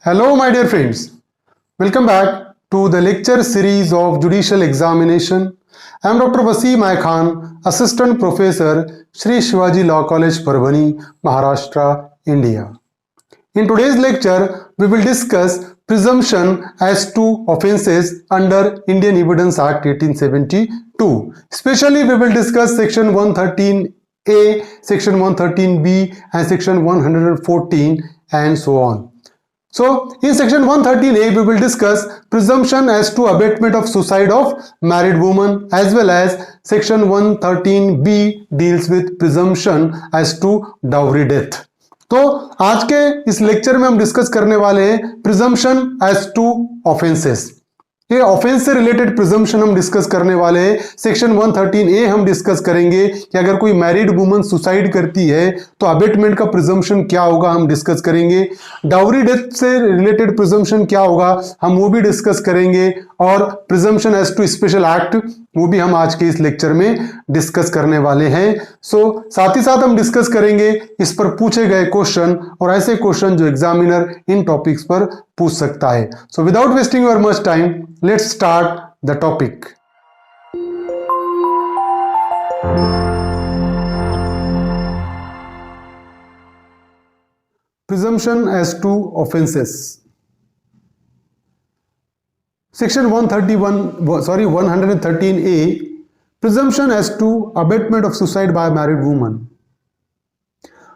Hello, my dear friends. Welcome back to the lecture series of Judicial Examination. I am Dr. Wasim I Khan, Assistant Professor, Shri Shivaji Law College, Parbhani, Maharashtra, India. In today's lecture, we will discuss presumption as to offences under Indian Evidence Act 1872. Especially, we will discuss Section 113A, Section 113B, and Section 114, and so on. So, in section 113A, we will discuss presumption as to abatement of suicide of married woman, as well as section 113B deals with presumption as to dowry death. तो आज के इस lecture में हम discuss करने वाले हैं presumption as to offences. ये ऑफेंस से रिलेटेड प्रिजम्पशन हम डिस्कस करने वाले हैं। सेक्शन 113A हम डिस्कस करेंगे कि अगर कोई मैरिड वुमन सुसाइड करती है तो अबेटमेंट का प्रिजम्पशन क्या होगा, हम डिस्कस करेंगे। डाउरी डेथ से रिलेटेड प्रिजम्पशन क्या होगा, हम वो भी डिस्कस करेंगे। और presumption as to special act वो भी हम आज के इस लेक्चर में डिस्कस करने वाले हैं। साथ ही साथ हम डिस्कस करेंगे इस पर पूछे गए क्वेश्चन और ऐसे क्वेश्चन जो एग्जामिनर इन टॉपिक्स पर पूछ सकता है। So without wasting your much time, let's start the topic. Presumption as to offences. Section 113A, presumption as to abatement of suicide by a married woman.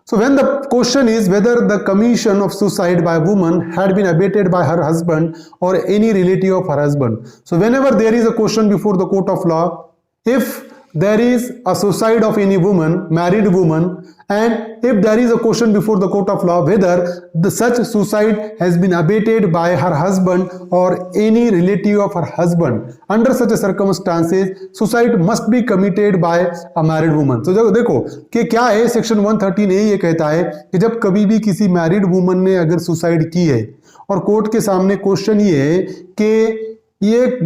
So when the question is whether the commission of suicide by a woman had been abated by her husband or any relative of her husband. So whenever there is a question before the court of law, if there is a suicide of any woman, married woman, and if there is a question before the court of law whether such suicide has been abated by her husband or any relative of her husband, under such circumstances suicide must be committed by a married woman. तो देखो कि क्या है, section 113A ये कहता है कि जब कभी भी किसी मैरिड वुमन ने अगर सुसाइड की है और कोर्ट के सामने क्वेश्चन ये है कि ये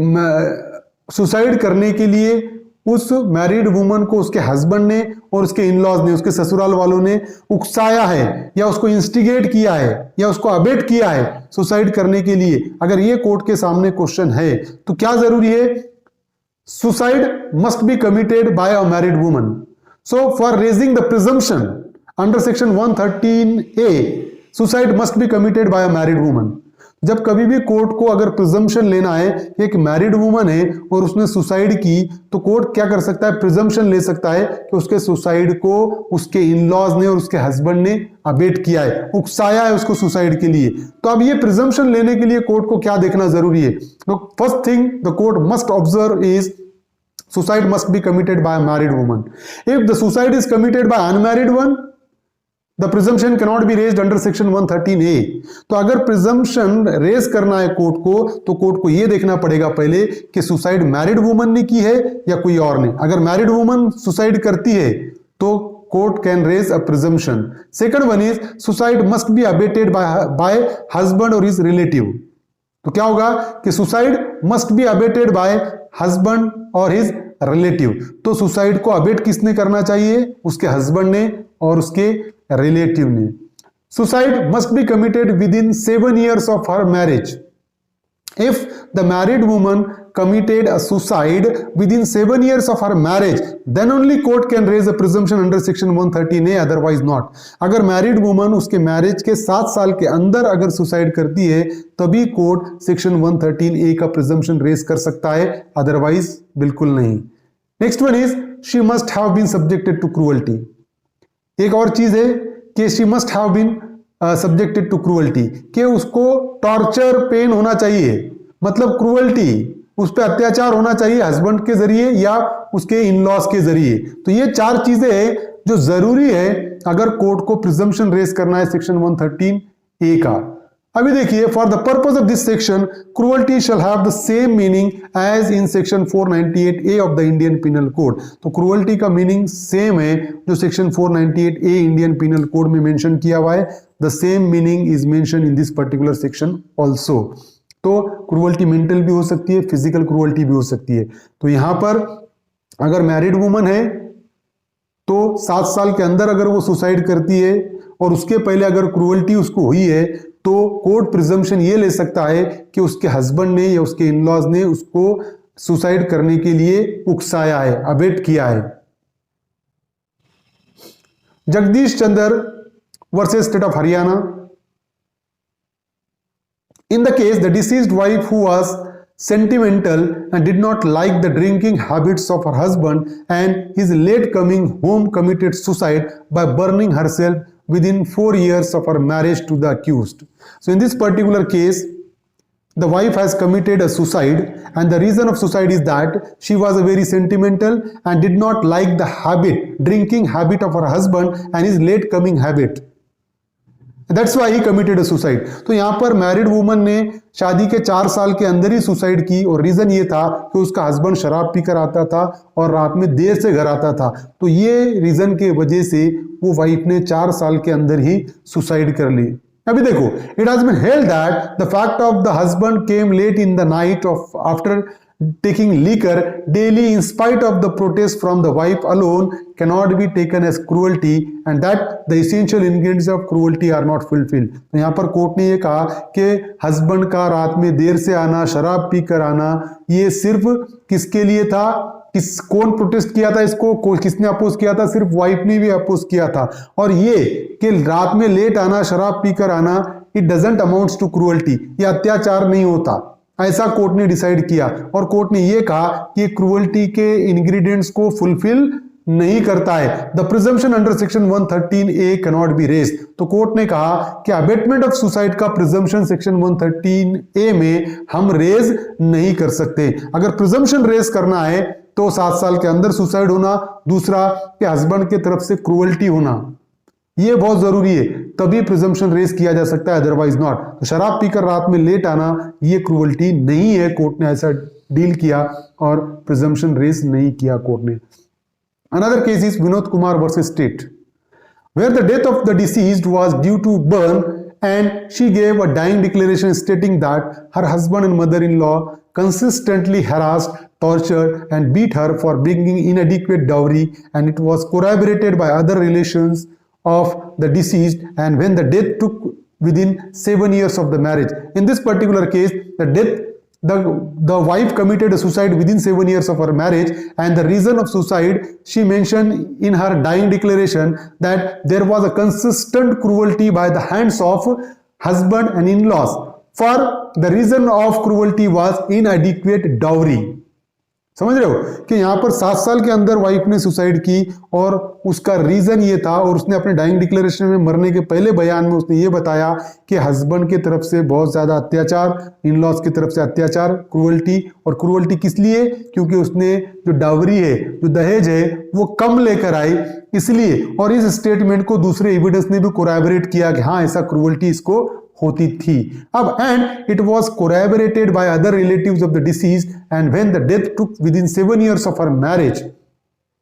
सुसाइड करने के लिए उस मैरिड वुमन को उसके हस्बैंड ने और उसके इन-लॉज ने, उसके ससुराल वालों ने उकसाया है या उसको इंस्टिगेट किया है या उसको अबेट किया है सुसाइड करने के लिए, अगर ये कोर्ट के सामने क्वेश्चन है तो क्या जरूरी है? Suicide must be committed by a married woman. So for raising the presumption under section 113A, suicide must be committed by a married woman. जब कभी भी कोर्ट को अगर प्रिजम्पशन लेना है, एक मैरिड वुमन है और उसने सुसाइड की, तो कोर्ट क्या कर सकता है? प्रिजम्पशन ले सकता है कि उसके सुसाइड को उसके इन-लॉज ने और उसके हस्बैंड ने अबेट किया है, उकसाया है उसको सुसाइड के लिए। तो अब ये प्रिजम्पशन लेने के लिए कोर्ट को क्या देखना जरूरी है? तो first thing the court must observe is suicide must be committed by married woman. If the suicide is committed by unmarried one, The presumption cannot be raised under section 113A. तो अगर presumption raise करना है court को, तो court को यह देखना पड़ेगा पहले कि सुसाइड मैरिड वुमन ने की है या कोई और ने। अगर मैरिड वुमन सुसाइड करती है तो court can raise a presumption. Second one is suicide must be abetted by husband और हिज रिलेटिव। तो क्या होगा कि suicide must be abetted by husband और हिज रिलेटिव। तो सुसाइड को अबेट किसने करना चाहिए? उसके हस्बैंड ने और उसके रिलेटिव ने। Suicide must be committed with in 7 years of her marriage. If the married woman committed a suicide within 7 years of her marriage, then only court can raise a presumption under section 113A, otherwise not. अगर married woman उसके marriage के 7 साल के अंदर अगर suicide करती है तभी कोर्ट सेक्शन 113A का प्रिजम्पशन रेज कर सकता है, अदरवाइज बिल्कुल नहीं। Next one is she must have been subjected to cruelty. एक और चीज है कि she must have been subjected to cruelty, कि उसको टॉर्चर पेन होना चाहिए, मतलब क्रूअल्टी, उस पर अत्याचार होना चाहिए हस्बैंड के जरिए या उसके इन-लॉज के जरिए। तो ये 4 चीजें हैं जो जरूरी है अगर कोर्ट को प्रिजम्पशन रेज करना है सेक्शन 113A का। अभी देखिए, for the purpose of this section cruelty shall have the same meaning as in section 498A of the Indian penal code. तो क्रूअल्टी का मीनिंग सेम है जो section 498A Indian penal code में mention किया हुआ है। The same meaning is mention in this particular section also. तो cruelty mental भी हो सकती है, फिजिकल क्रूअल्टी भी हो सकती है। तो यहां पर अगर मैरिड वुमन है तो 7 साल के अंदर अगर वो सुसाइड करती है और उसके पहले अगर क्रूअल्टी उसको हुई है तो कोर्ट प्रिजम्पशन ये ले सकता है कि उसके हस्बैंड ने या उसके इन-लॉज ने उसको सुसाइड करने के लिए उकसाया है, अबेट किया है। Jagdish Chandra versus state of Haryana. In the case, the deceased wife who was sentimental and did not like the drinking habits of her husband and his late coming home committed suicide by burning herself within 4 years of her marriage to the accused. So in this particular case, the wife has committed a suicide, and the reason of suicide is that she was a very sentimental and did not like the drinking habit of her husband and his late coming habit. That's why he committed a suicide. तो यहाँ पर married woman ने शादी के 4 साल के अंदर ही suicide की, और रीजन ये था कि उसका हस्बैंड शराब पीकर आता था और रात में देर से घर आता था। तो ये रीजन के वजह से वो वाइफ ने 4 साल के अंदर ही सुसाइड कर ली। अभी देखो, it has been held that the fact of the husband came late in the night of after taking liquor daily in spite of the protest from the wife alone cannot be taken as cruelty, and that the essential ingredients of cruelty are not fulfilled. तो यहाँ पर court ने ये कहा कि husband का रात में देर से आना, शराब पीकर आना, ये सिर्फ किसके लिए था, कौन प्रोटेस्ट किया था इसको, किसने अपोज किया था, सिर्फ वाइफ ने भी अपोज किया था। और ये कि रात में लेट आना, शराब पीकर आना, it doesn't amounts to cruelty, ये अत्याचार नहीं होता, ऐसा कोर्ट ने डिसाइड किया। और कोर्ट ने यह कहा कि क्रूअल्टी के इंग्रेडिएंट्स को फुलफिल नहीं करता है। The presumption under section 113A cannot be raised. तो कोर्ट ने कहा कि अबेटमेंट ऑफ सुसाइड का प्रिजम्पशन सेक्शन 113A में हम रेज नहीं कर सकते। अगर प्रिजम्पशन रेज करना है तो 7 साल के अंदर सुसाइड होना, दूसरा कि हस्बैंड की तरफ से क्रूअल्टी होना, ये बहुत जरूरी है, तभी प्रिजम्पशन रेज किया जा सकता है, अदरवाइज नॉट। तो शराब पीकर रात में लेट आना ये क्रूअल्टी नहीं है, कोर्ट ने ऐसा डील किया और प्रिजम्पशन रेज नहीं किया कोर्ट ने। Another case is Vinod Kumar versus state, where the death of the deceased was due to burn and she gave a dying declaration stating that her husband and mother-in-law consistently harassed, tortured and beat her for bringing inadequate dowry, and it was corroborated by other relations of the deceased, and when the death took within 7 years of the marriage. In this particular case, the wife committed a suicide within 7 years of her marriage, and the reason of suicide, she mentioned in her dying declaration that there was a consistent cruelty by the hands of husband and in-laws. For the reason of cruelty was inadequate dowry. समझ रहे हो कि यहाँ पर 7 साल के अंदर wife ने सुसाइड की और उसका रीजन ये था, और उसने अपने डाइंग डिक्लेरेशन में मरने के पहले बयान में उसने ये बताया कि हस्बैंड की तरफ से बहुत ज्यादा अत्याचार, इन लॉज की तरफ से अत्याचार, क्रूअल्टी। और क्रूअल्टी किस लिए? क्योंकि उसने जो डावरी है, जो दहेज है, वो कम लेकर आई, इसलिए। और इस स्टेटमेंट को दूसरे एविडेंस ने भी कोरैबोरेट किया कि हाँ ऐसा क्रूअल्टी इसको होती थी। अब and it was corroborated by other relatives of the deceased, and when the death took within 7 years of her marriage,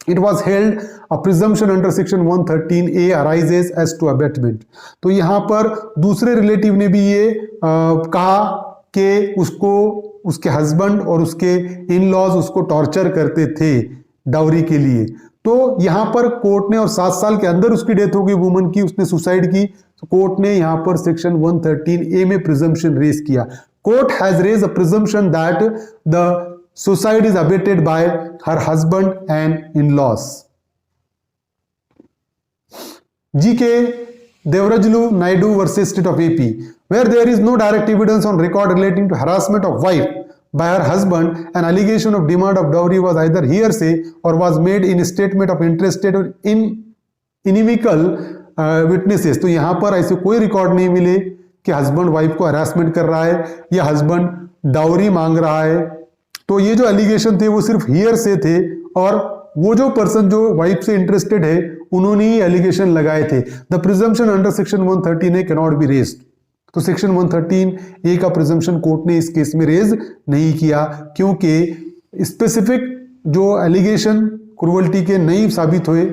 it was held a presumption under section 113A arises as to abatement. तो यहां पर दूसरे relative ने भी ये कहा कि उसको उसके हस्बैंड और उसके इन लॉज उसको टॉर्चर करते थे डाउरी के लिए। तो यहां पर कोर्ट ने, और 7 साल के अंदर उसकी डेथ हो गई वुमन की, उसने सुसाइड की, तो कोर्ट ने यहां पर सेक्शन 113A में प्रिजम्पशन रेज किया। Court has raise a presumption that the suicide is abated by her husband and in-laws. G.K. Devrajulu Naidu versus State of AP, where there is no direct evidence on record relating to harassment of wife by her husband, an allegation of demand of dowry was either hearsay or was made in a statement of interested or inimical witnesses. तो यहाँ पर ऐसे कोई record नहीं मिले कि husband wife को harassment कर रहा है या हस्बैंड डाउरी मांग रहा है। तो ये जो एलिगेशन थे वो सिर्फ हियर से थे, और वो जो पर्सन जो वाइफ से इंटरेस्टेड है उन्होंने ही एलिगेशन लगाए थे। The presumption under section 113A can not be raised. तो सेक्शन 113A का प्रिजम्पशन कोर्ट ने इस केस में रेज नहीं किया, क्योंकि स्पेसिफिक जो एलिगेशन क्रूअल्टी के नहीं साबित हुए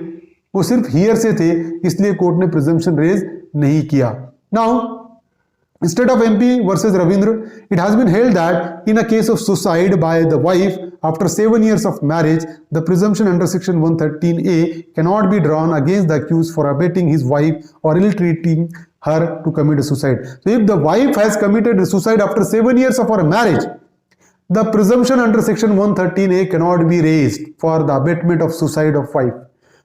वो सिर्फ हियर से थे, इसलिए कोर्ट ने प्रिजम्पशन रेज नहीं किया। Now State of MP versus Ravindra, it has been held that in a case of suicide by the wife after 7 years of marriage, the presumption under section 113A cannot be drawn against the accused for abating his wife or ill-treating her to commit suicide. So if the wife has committed suicide after 7 years of her marriage, the presumption under section 113A cannot be raised for the abatement of suicide of wife.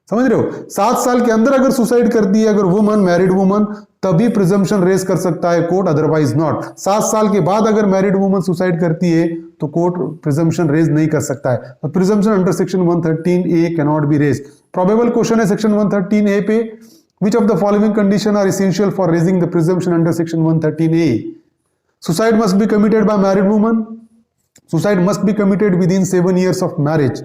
समझ रहे हो, 7 साल के अंदर अगर suicide करती है अगर वुमन, मैरिड वुमन, तभी प्रिजम्पशन रेज कर सकता है कोर्ट, अदरवाइज नॉट. 7 साल के बाद अगर मैरिड वुमन सुसाइड करती है तो कोर्ट प्रिजम्पशन रेज नहीं कर सकता है. तो presumption under section 113A can not be raise. Probable question है सेक्शन 113A पे, which of the following condition are essential for raising the presumption under section 113A? Suicide must be committed by married woman. Suicide must be committed within 7 years of marriage.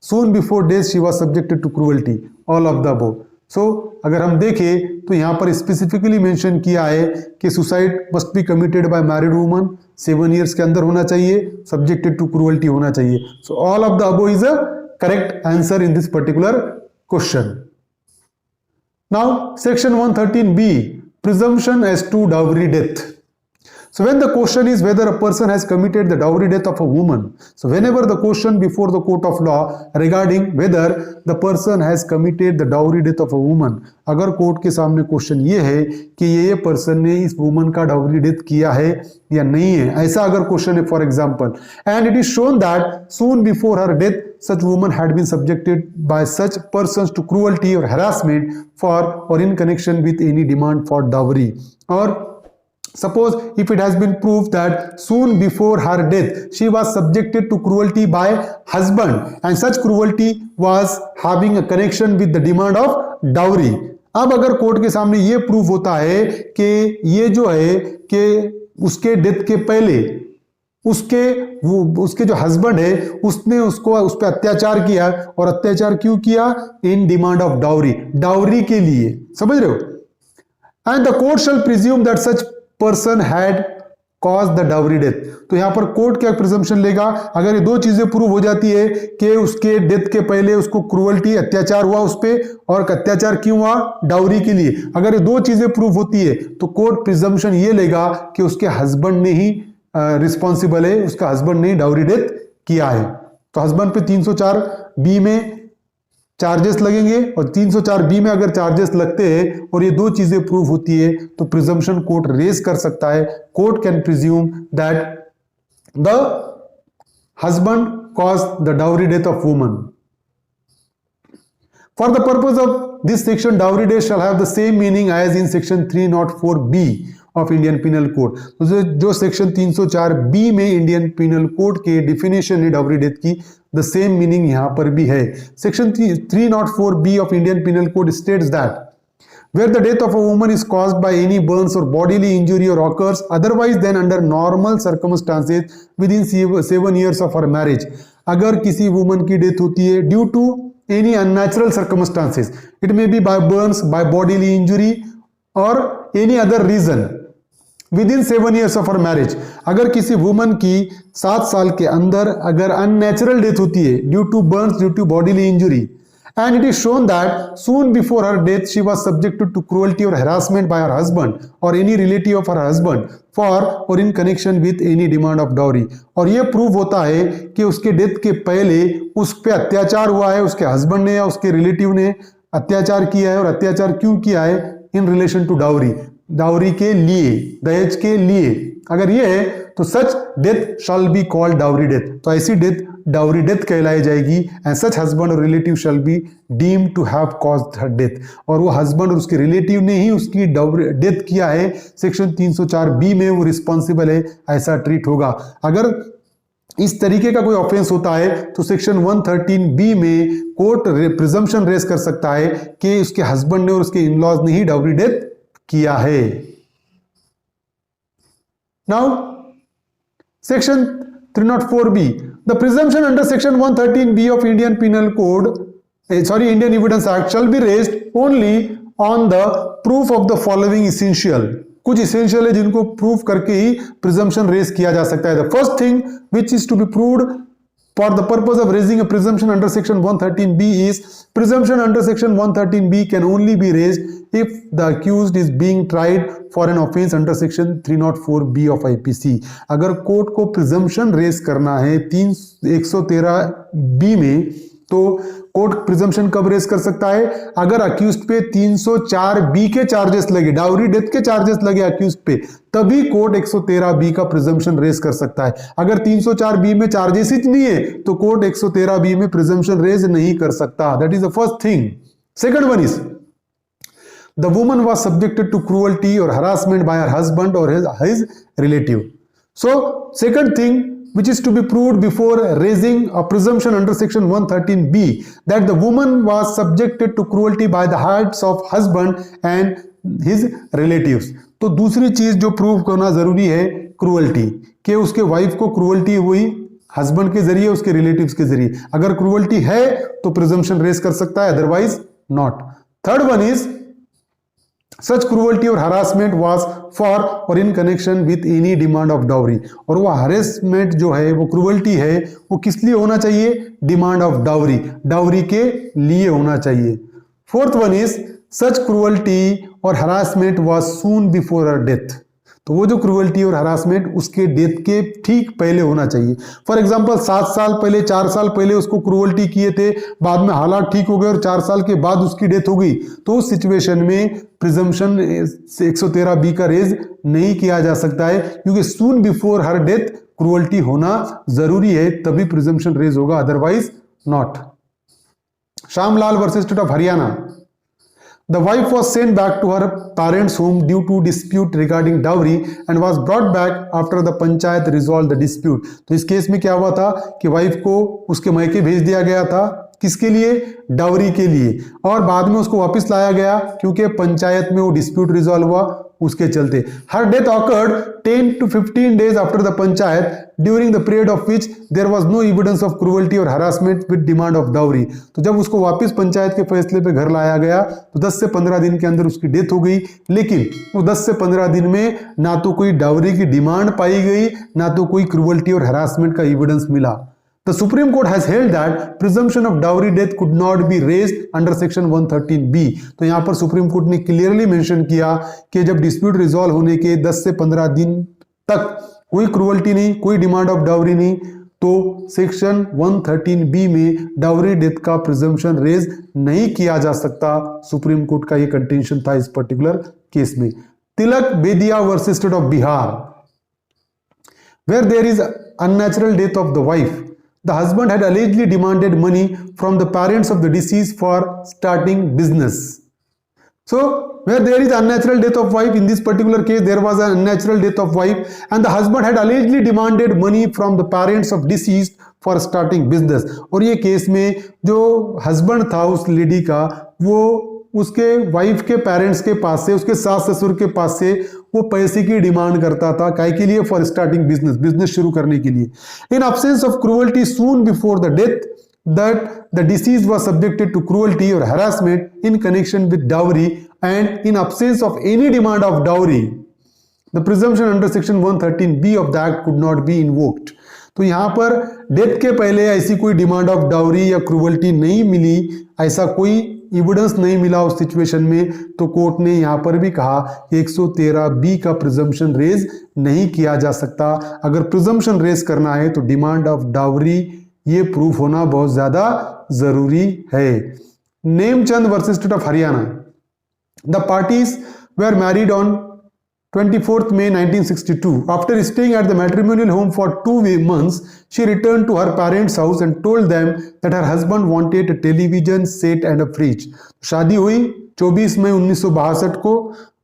Soon before death she was subjected to cruelty. All of the above. So अगर हम देखें तो यहाँ पर specifically mention किया है कि suicide must be committed by married woman, 7 years के अंदर होना चाहिए, सब्जेक्टेड टू क्रूअल्टी होना चाहिए. So all of the above is a correct answer in this particular question. Now section 113B, presumption as to dowry death. So when the question is whether a person has committed the dowry death of a woman, so whenever the question before the court of law regarding whether the person has committed the dowry death of a woman, अगर court के सामने question ये है कि ये person ने इस woman का डाउरी डेथ किया है या नहीं है, ऐसा अगर क्वेश्चन है for example, and it is shown that soon before her death such woman had been subjected by such persons to cruelty or harassment for or in connection with any demand for dowry, or suppose if it has been proved that soon before her death she was subjected to cruelty by husband and such cruelty was having a connection with the demand of dowry. अब अगर court के सामने ये proof होता है कि ये जो है कि उसके डेथ के पहले उसके जो हस्बैंड है उसने उसको उस पर अत्याचार किया, और अत्याचार क्यों किया? इन डिमांड ऑफ डाउरी के लिए, समझ रहे हो. And the court shell presume that such person had cause the dowry death. तो यहां पर कोर्ट क्या प्रिजम्पशन लेगा? अगर ये दो चीजें प्रूव हो जाती है कि उसके डेथ के पहले उसको क्रूअल्टी, अत्याचार हुआ उस पर, और अत्याचार क्यों हुआ? डाउरी के लिए. अगर ये दो चीजें प्रूव होती है तो कोर्ट प्रिजम्पशन ये लेगा कि उसके हस्बैंड ने ही रिस्पॉन्सिबल है, उसका हस्बैंड ने डाउरी डेथ किया है. तो हस्बैंड पे 304B में चार्जेस लगेंगे, और 304B में अगर चार्जेस लगते हैं और ये दो चीजें प्रूव होती है तो प्रिजम्पशन कोर्ट रेज कर सकता है. Court can presume that the husband cause the dowry death of woman. For the purpose of this section, dowry death shall have the same meaning as in section 304B of Indian Penal Code. तो जो section 304B में Indian penal code के definition है dowry death की, the same meaning यहां पर भी है. Section 304B of Indian Penal Code states that where the death of a woman is caused by any burns or bodily injury or occurs otherwise than under normal circumstances within 7 years of her marriage, अगर किसी woman की death होती है due to any unnatural circumstances, it may be by burns, by bodily injury or any other reason within 7 years of her marriage, अगर किसी woman की 7 साल के अंदर अगर अननेचुरल डेथ होती है due to burns, due to bodily injury, and it is shown that soon before her death she was subjected to cruelty or harassment by her husband or any relative of her husband for or in connection with any demand of dowry, और ये prove होता है कि उसके death के पहले उस पर अत्याचार हुआ है, उसके हस्बैंड ने या उसके रिलेटिव ने अत्याचार किया है, और अत्याचार क्यों किया है? इन रिलेशन टू डाउरी के लिए, दहेज के लिए. अगर ये है तो such death shall be called dowry death. तो ऐसी डेथ डाउरी डेथ कहलाई जाएगी. एंड सच हस्बैंड और relative shall be deemed to have caused her death, और वो हस्बैंड और उसके रिलेटिव ने ही उसकी डाउरी डेथ किया है, सेक्शन 304B में वो रिस्पॉन्सिबल है, ऐसा ट्रीट होगा. अगर इस तरीके का कोई ऑफेंस होता है तो सेक्शन 113B में कोर्ट प्रिजम्पशन रेज कर सकता है कि उसके हस्बैंड ने और उसके इन-लॉज ने ही डाउरी डेथ किया है. Now section 304B, the presumption under section 113B of Indian Penal Code, Indian Evidence Act shall be raised only on the proof of the following essential. कुछ essential है जिनको prove करके ही presumption raise किया जा सकता है. The first thing which is to be proved for the purpose of raising a presumption under section 113B is presumption under section 113B can only be raised if the accused is being tried for an offense under section 304B of IPC. अगर court को presumption raise करना है 113B में तो court presumption कब raise कर सकता है? अगर अक्यूज्ड पे 304 बी के चार्जेस लगे, डाउरी डेथ के चार्जेस लगे अक्यूज्ड पे, तभी कोर्ट 113 बी का प्रिजम्पशन रेज कर सकता है। अगर 304 बी में चार्जेस ही नहीं है तो कोर्ट 113 बी में प्रिजम्पशन रेज नहीं कर सकता। That is the first thing. Second one is the woman was subjected to cruelty or harassment by her husband or his relative. So second thing which is to be proved before raising a presumption under section 113b, that the woman was subjected to cruelty by the hands of husband and his relatives. तो दूसरी चीज जो prove करना जरूरी है cruelty, कि उसके wife को क्रूअल्टी हुई हस्बैंड के जरिए, उसके रिलेटिव्स के जरिए। अगर क्रूअल्टी है तो प्रिजम्पशन रेज कर सकता है, otherwise not. Third one is Such cruelty or harassment was for or in connection with any demand of dowry. और वो harassment जो है, वो cruelty है, वो किस लिए होना चाहिए? Demand of dowry, डाउरी के लिए होना चाहिए। Fourth one is such cruelty or harassment was soon before her death. तो वो जो क्रूअल्टी और हरासमेंट उसके डेथ के ठीक पहले होना चाहिए। फॉर एग्जांपल 7 साल पहले, 4 साल पहले उसको क्रूअल्टी किए थे, बाद में हालात ठीक हो गए और 4 साल के बाद उसकी डेथ हो गई, तो उस सिचुएशन में प्रिजम्पशन 113 बी का रेज नहीं किया जा सकता है, क्योंकि सून बिफोर हर डेथ क्रूअल्टी होना जरूरी है, तभी प्रिजम्पशन रेज होगा, otherwise not. Shyamlal versus state of Haryana. The wife was sent back to her parents' home due to dispute regarding dowry and was brought back after the panchayat resolved the dispute. तो इस case में क्या हुआ था कि wife को उसके मायके भेज दिया गया था, किसके लिए? डाउरी के लिए, और बाद में उसको वापस लाया गया क्योंकि पंचायत में वो डिस्प्यूट रिजॉल्व हुआ, उसके चलते। Her death awkward 10 to 15 days after the panchayat, during the period of which there was no evidence of cruelty or harassment with demand of dowry. तो जब उसको वापस पंचायत के फैसले पे घर लाया गया तो 10 से 15 दिन के अंदर उसकी डेथ हो गई, लेकिन वो 10 से 15 दिन में ना तो कोई डाउरी की डिमांड पाई गई, ना तो कोई क्रूअल्टी और हरासमेंट का एविडेंस मिला। The Supreme Court has held that presumption of dowry death could not be raised under section 113b. तो यहां पर सुप्रीम कोर्ट ने क्लियरली मेंशन किया कि जब डिस्प्यूट रिजॉल्व होने के 10 से 15 दिन तक कोई क्रूअल्टी नहीं, कोई डिमांड ऑफ डाउरी नहीं, तो सेक्शन 113b में डाउरी डेथ का प्रिजम्पशन रेज नहीं किया जा सकता। सुप्रीम कोर्ट का ये कंटेंशन था इस पर्टिकुलर केस में। Tilak Bedia versus state of Bihar. Where there is unnatural death of the wife, the husband had allegedly demanded money from the parents of the deceased for starting business. So where there is unnatural death of wife, in this particular case there was an unnatural death of wife and the husband had allegedly demanded money from the parents of deceased for starting business. और ये case में जो husband था उस lady का, वो उसके wife के पेरेंट्स के पास से, उसके सास ससुर के पास से वो पैसे की डिमांड करता था, काय के लिए? फॉर स्टार्टिंग बिजनेस, बिजनेस शुरू करने के लिए। इन absence of cruelty soon before the death, that the deceased was subjected to cruelty or harassment in connection with dowry and in absence of any demand of dowry, the presumption under section 113b of the act could not be invoked. तो यहाँ पर death के पहले ऐसी कोई demand of dowry या cruelty नहीं मिली, ऐसा कोई एविडेंस नहीं मिला उस सिचुएशन में, तो कोर्ट ने यहाँ पर भी कहा कि 113b का प्रिजम्पशन रेज नहीं किया जा सकता। अगर प्रिजम्पशन रेज करना है तो डिमांड ऑफ डाउरी ये प्रूफ होना बहुत ज्यादा जरूरी है। Nemchand versus state of Haryana. The parties were married on 24th May 1962. After staying at the matrimonial home for 2 months, she returned to her parents' house and told them that her husband wanted a television set and a fridge. शादी हुई 24 मई 1962 को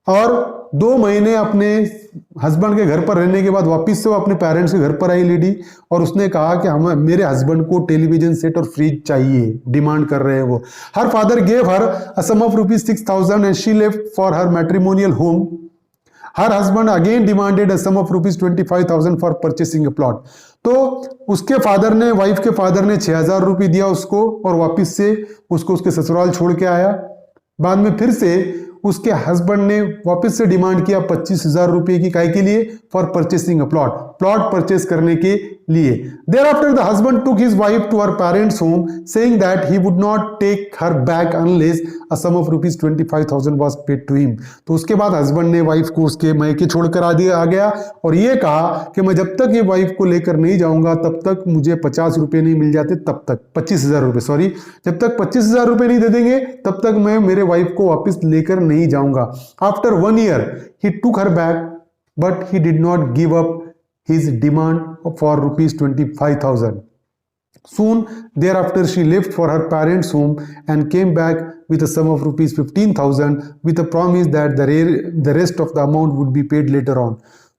और 2 महीने अपने husband के घर पर रहने के बाद वापस से वो अपने पेरेंट्स के घर पर आई लेडी, और उसने कहा कि हम मेरे हस्बैंड को टेलीविजन सेट और फ्रिज चाहिए, डिमांड कर रहे हैं वो। Her father gave her a sum of ₹6,000 and she left for her matrimonial home. Her husband again demanded a sum of ₹25,000 for purchasing a plot. तो उसके फादर ने, वाइफ के फादर ने 6,000 रुपये दिया उसको और वापस से उसको उसके ससुराल छोड़ के आया। बाद में फिर से उसके हस्बैंड ने वापस से डिमांड किया 25,000 रुपए की, काय के लिए? For purchasing a plot, plot purchase करने के लिए। Thereafter the husband took his wife to her parents home saying that he would not take her back unless a sum of ₹25,000 was paid to him. तो उसके बाद husband ने wife को उसके मैके छोड़कर आ गया और ये कहा कि मैं जब तक ये वाइफ को लेकर नहीं जाऊंगा तब तक मुझे 50 रुपए नहीं मिल जाते, तब तक 25,000 रुपए, सॉरी, जब तक 25,000 रुपए नहीं दे देंगे तब तक मैं मेरे वाइफ को वापस लेकर नहीं जाऊंगा। After 1 year he took her back but he did not give up his demand for ₹25,000. Soon thereafter she left for her parents' home and came back with a sum of ₹15,000 with a promise that the rest of the amount would be paid later on.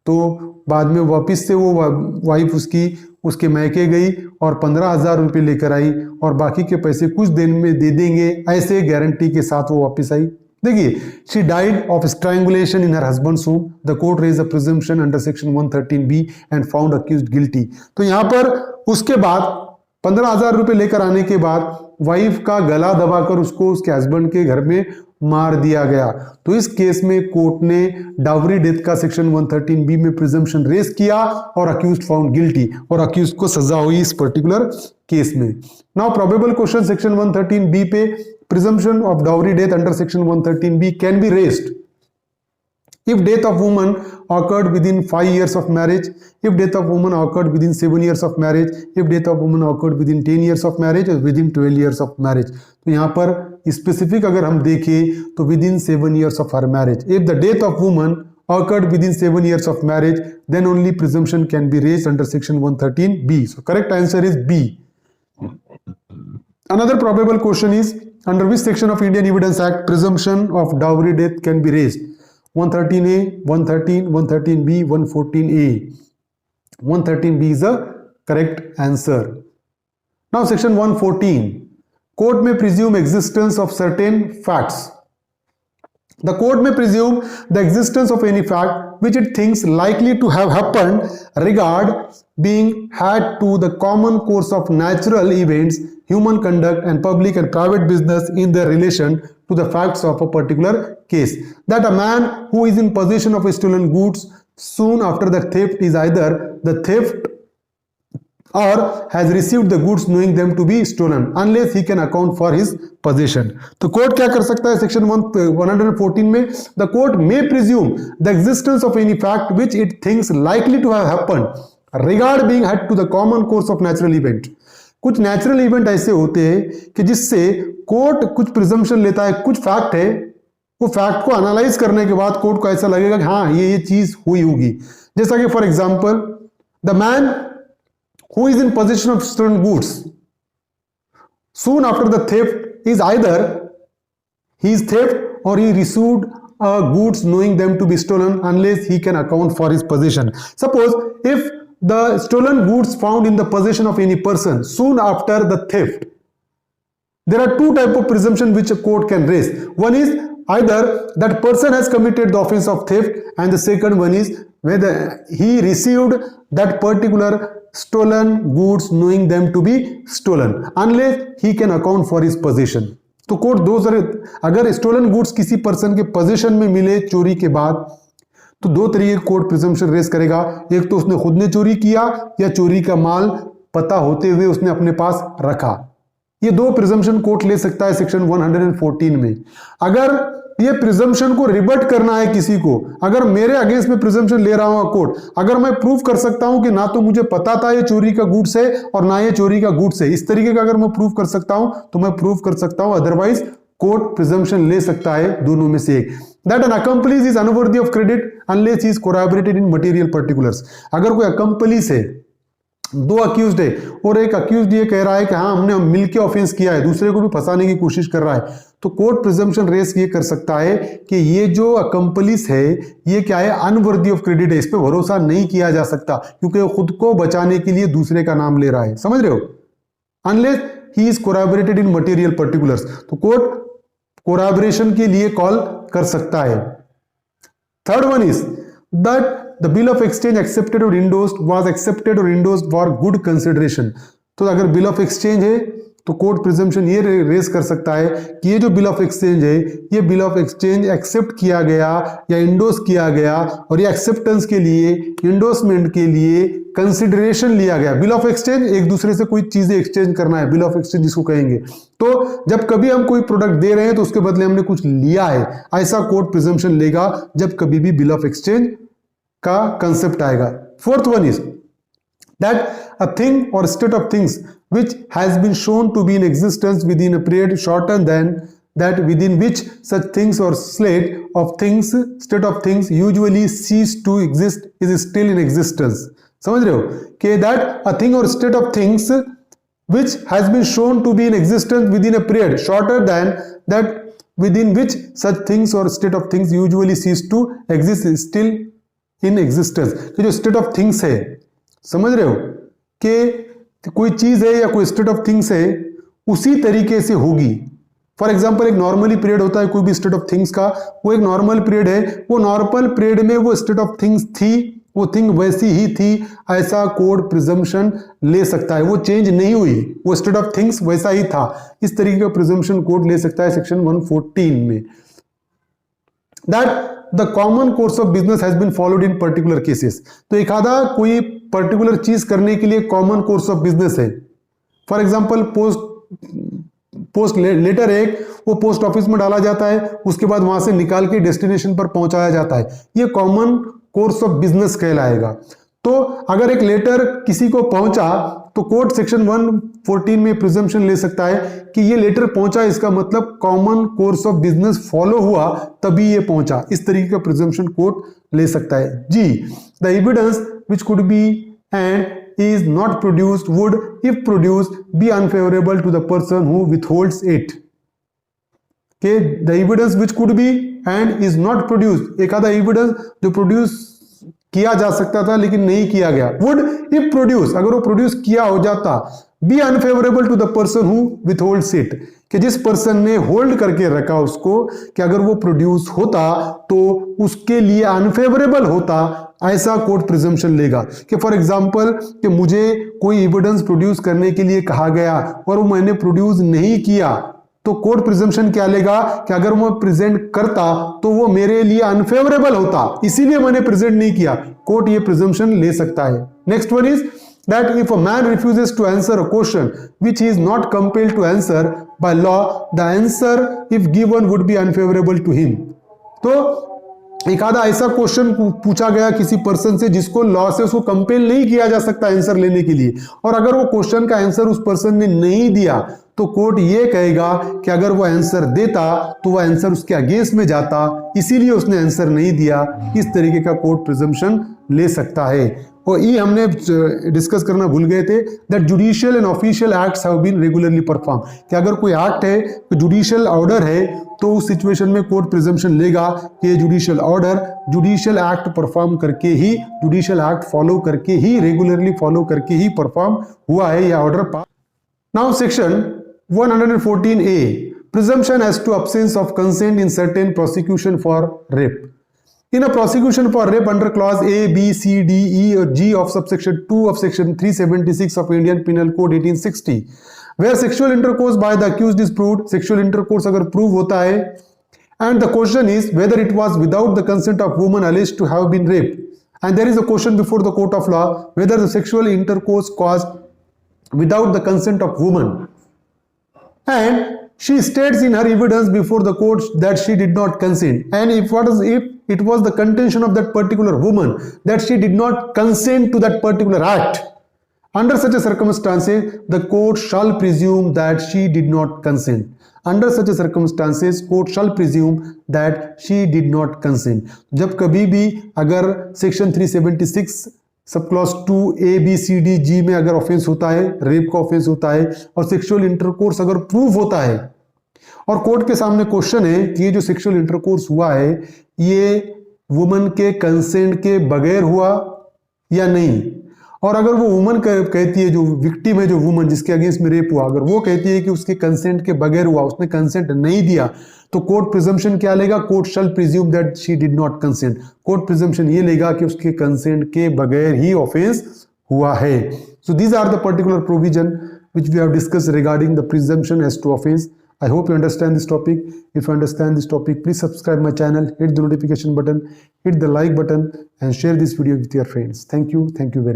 तो बाद में वापस से वो wife उसके मैके गई और 15,000 रुपये लेकर आई और बाकी के पैसे कुछ दिन में दे देंगे, ऐसे गारंटी के साथ वो वापस आई। देखिए, she died of strangulation in her husband's home, the court raise a presumption under section 113B and found accused guilty. तो यहां पर उसके बाद 15,000 रुपए लेकर आने के बाद वाइफ का गला दबाकर उसको उसके हस्बैंड के घर में मार दिया गया। तो इस केस में कोर्ट ने डावरी डेथ का सेक्शन 113B में प्रिजम्पशन रेज किया और अक्यूज्ड फाउंड गिल्टी और अक्यूज्ड को सजा हुई इस पर्टिकुलर केस में। Now probable question section 113B पे, presumption of dowry death under section 113B can be raised if death of woman occurred within 5 years of marriage, if death of woman occurred within 7 years of marriage, if death of woman occurred within 10 years of marriage or within 12 years of marriage। तो यहाँ पर specific अगर हम देखें तो within 7 years of her marriage, if the death of woman occurred within 7 years of marriage, then only presumption can be raised under section 113B. So correct answer is B. Another probable question is, under which section of Indian Evidence Act presumption of dowry death can be raised? 113A, 113, 113B, 114A. 113B is the correct answer. Now section 114. Court may presume existence of certain facts. The court may presume the existence of any fact which it thinks likely to have happened, regard being had to the common course of natural events, human conduct and public and private business in their relation to the facts of a particular case. That a man who is in possession of stolen goods soon after the theft is either the theft or has received the goods knowing them to be stolen unless he can account for his possession. तो court क्या कर सकता है section 114 में? The court may presume the existence of any fact which it thinks likely to have happened, regard being had to the common course of natural event. कुछ natural event ऐसे होते हैं कि जिससे कोर्ट कुछ प्रिजम्पशन लेता है, कुछ फैक्ट है, वो फैक्ट को एनालाइज करने के बाद कोर्ट को ऐसा लगेगा कि हाँ ये चीज हुई होगी। जैसा कि for example, the man who is in possession of stolen goods soon after the theft is either he is theft or he received goods knowing them to be stolen unless he can account for his possession. Suppose if the stolen goods found in the possession of any person soon after the theft, there are two types of presumption which a court can raise. One is either that person has committed the offense of theft, and the second one is whether he received that particular stolen goods knowing them to be stolen unless he can account for his possession. तो court अगर stolen goods किसी person के position में मिले चोरी के बाद, तो दो तरीके कोर्ट प्रिजम्पशन रेज करेगा। एक तो उसने खुद ने चोरी किया या चोरी का माल पता होते हुए उसने अपने पास रखा। ये दो प्रिजम्पशन कोर्ट ले सकता है सेक्शन 114 में। अगर ये प्रिजम्पशन को रिबट करना है किसी को, अगर मेरे अगेंस्ट में प्रिजम्पशन ले रहा हूं कोर्ट, अगर मैं प्रूव कर सकता हूं कि ना तो मुझे पता था ये चोरी का गुड्स है और ना ये चोरी का गुड्स है, इस तरीके का अगर मैं प्रूव कर सकता हूं तो मैं प्रूव कर सकता हूं, अदरवाइज कोर्ट प्रिजम्पशन ले सकता है दोनों में से एक। That an accomplice is unworthy of credit unless he is corroborated in material particulars. अगर कोई अकम्पलिस है, दो अक्यूज्ड है और एक अक्यूज्ड ये कह रहा है कि हाँ हमने मिलकर ऑफेंस किया है, दूसरे को भी फंसाने की कोशिश कर रहा है, तो कोर्ट प्रिजम्पशन रेस ये कर सकता है कि ये जो अकम्पलिस है ये क्या है, अनवर्दी ऑफ क्रेडिट है, इस पे भरोसा नहीं किया जा सकता क्योंकि वो खुद को बचाने के लिए दूसरे का नाम ले रहा है। समझ रहे हो? Unless he is corroborated in material particulars, तो कोर्ट कोरैबोरेशन के लिए कॉल कर सकता है। Third one is that the bill of exchange accepted or endorsed was accepted or endorsed for good consideration। तो अगर बिल ऑफ एक्सचेंज है तो कोर्ट प्रिजम्पशन ये रेस कर सकता है कि ये जो बिल ऑफ एक्सचेंज है, ये बिल ऑफ एक्सचेंज एक्सेप्ट किया गया या इंडोर्स किया गया, और ये एक्सेप्टेंस के लिए, इंडोर्समेंट के लिए कंसिडरेशन लिया गया। बिल ऑफ एक्सचेंज एक दूसरे से कोई चीजें एक्सचेंज करना है, बिल ऑफ एक्सचेंज जिसको कहेंगे। तो जब कभी हम कोई प्रोडक्ट दे रहे हैं तो उसके बदले हमने कुछ लिया है, ऐसा कोर्ट प्रिजम्पशन लेगा जब कभी भी बिल ऑफ एक्सचेंज का कंसेप्ट आएगा। Fourth one is that a thing or state of things which has been shown to be in existence within a period shorter than that within which such things or state of things usually cease to exist is still in existence। समझ रहे हो कि that a thing or state of things which has been shown to be in existence within a period shorter than that within which such things or state of things usually cease to exist is still in existence। तो जो state of things है, समझ रहे हो कि कोई चीज है या कोई स्टेट ऑफ थिंग्स है उसी तरीके से होगी। फॉर एग्जांपल एक नॉर्मली पीरियड होता है कोई भी स्टेट ऑफ थिंग्स का, वो एक नॉर्मल पीरियड है, वो नॉर्मल पीरियड में वो स्टेट ऑफ थिंग्स थी, वो थिंग वैसी ही थी, ऐसा कोर्ट प्रिजम्पशन ले सकता है। वो चेंज नहीं हुई, वो स्टेट ऑफ थिंग्स वैसा ही था, इस तरीके का प्रिजम्पशन कोर्ट ले सकता है सेक्शन 114 में। That the common course of business has been followed in particular cases. तो एक आधा कोई पर्टिकुलर चीज करने के लिए कॉमन कोर्स ऑफ बिजनेस है। फॉर एग्जांपल पोस्ट लेटर एक वो पोस्ट ऑफिस में डाला जाता है, उसके बाद वहां से निकाल के डेस्टिनेशन पर पहुंचाया जाता है, ये कॉमन कोर्स ऑफ बिजनेस कहलाएगा। तो अगर एक लेटर किसी को पहुंचा तो कोर्ट सेक्शन 114 में प्रिजम्पशन ले सकता है कि ये लेटर पहुंचा, इसका मतलब common course of business follow हुआ तभी ये पहुंचा, इस तरीके का प्रिजम्पशन कोर्ट ले सकता है। जी, the evidence which could be and is not produced would, if produced, be unfavorable to the person who withholds it। Okay, the evidence which could be and is not produced, एक आधा evidence जो produce किया जा सकता था लेकिन नहीं किया गया, would if produced, अगर वो प्रोड्यूस किया हो जाता, be unfavorable to the person who withholds it, कि जिस पर्सन ने होल्ड करके रखा उसको, कि अगर वो प्रोड्यूस होता तो उसके लिए अनफेवरेबल होता, ऐसा कोर्ट प्रिजम्पशन लेगा। कि फॉर एग्जांपल कि मुझे कोई एविडेंस प्रोड्यूस करने के लिए कहा गया और वो मैंने प्रोड्यूस नहीं किया, तो कोर्ट प्रिजम्पशन क्या लेगा कि अगर मैं प्रेजेंट करता तो वो मेरे लिए अनफेवरेबल होता, इसीलिए मैंने प्रेजेंट नहीं किया, कोर्ट ये प्रिजम्पशन ले सकता है। Next one is that if a man refuses to answer a question which he is not compelled to answer by law, the answer if given would be unfavorable to him। तो एक आधा ऐसा question पूछा गया किसी person से जिसको law से उसको कंपेल नहीं किया जा सकता आंसर लेने के लिए, और अगर वो क्वेश्चन का आंसर उस पर्सन ने नहीं दिया तो कोर्ट ये कहेगा कि अगर वो आंसर देता तो वो आंसर उसके अगेंस्ट में जाता, इसीलिए उसने आंसर नहीं दिया, इस तरीके का कोर्ट प्रिजम्पशन ले सकता है। और ये हमने डिस्कस करना भूल गए थे, that judicial and official acts have been regularly perform, कि अगर कोई एक्ट है तो जुडिशियल ऑर्डर है तो उस सिचुएशन में कोर्ट प्रिजम्पशन लेगा कि ये judicial order judicial act perform करके ही, जुडिशियल एक्ट फॉलो करके ही, रेगुलरली फॉलो करके ही परफॉर्म हुआ है या order pass. Now section 114A, presumption as to absence of consent in certain prosecution for rape। In a prosecution for rape under clause A, B, C, D, E or G of subsection 2 of section 376 of Indian Penal Code 1860, where sexual intercourse by the accused is proved, sexual intercourse अगर prove होता है, and the question is whether it was without the consent of woman alleged to have been raped, and there is a question before the court of law whether the sexual intercourse caused without the consent of woman, and she states in her evidence before the court that she did not consent, and if it was the contention of that particular woman that she did not consent to that particular act, under such a circumstances the court shall presume that she did not consent। Under such a circumstances court shall presume that she did not consent। जब कभी भी अगर section 376 sub clause 2 A, B, C, D, G में अगर offence होता है, rape का offence होता है और सेक्सुअल इंटरकोर्स अगर प्रूव होता है और कोर्ट के सामने क्वेश्चन है कि ये जो सेक्सुअल इंटरकोर्स हुआ है ये वुमन के कंसेंट के बगैर हुआ या नहीं, और अगर वो वुमन कहती है, जो विक्टिम है, जो वुमन जिसके अगेंस्ट में रेप हुआ, अगर वो कहती है कि उसके कंसेंट के बगैर हुआ, उसने कंसेंट नहीं दिया, तो कोर्ट प्रिजम्पशन क्या लेगा? Court shell presume that she did not consent. Court presumption ये लेगा कि उसके कंसेंट के बगैर ही ऑफेंस हुआ है। So these are the particular provision which we have discussed regarding the presumption as to offense. I hope you understand this topic. If you understand this topic, please subscribe my channel, hit the notification button, hit the like button, and share this video with your friends. Thank you very much.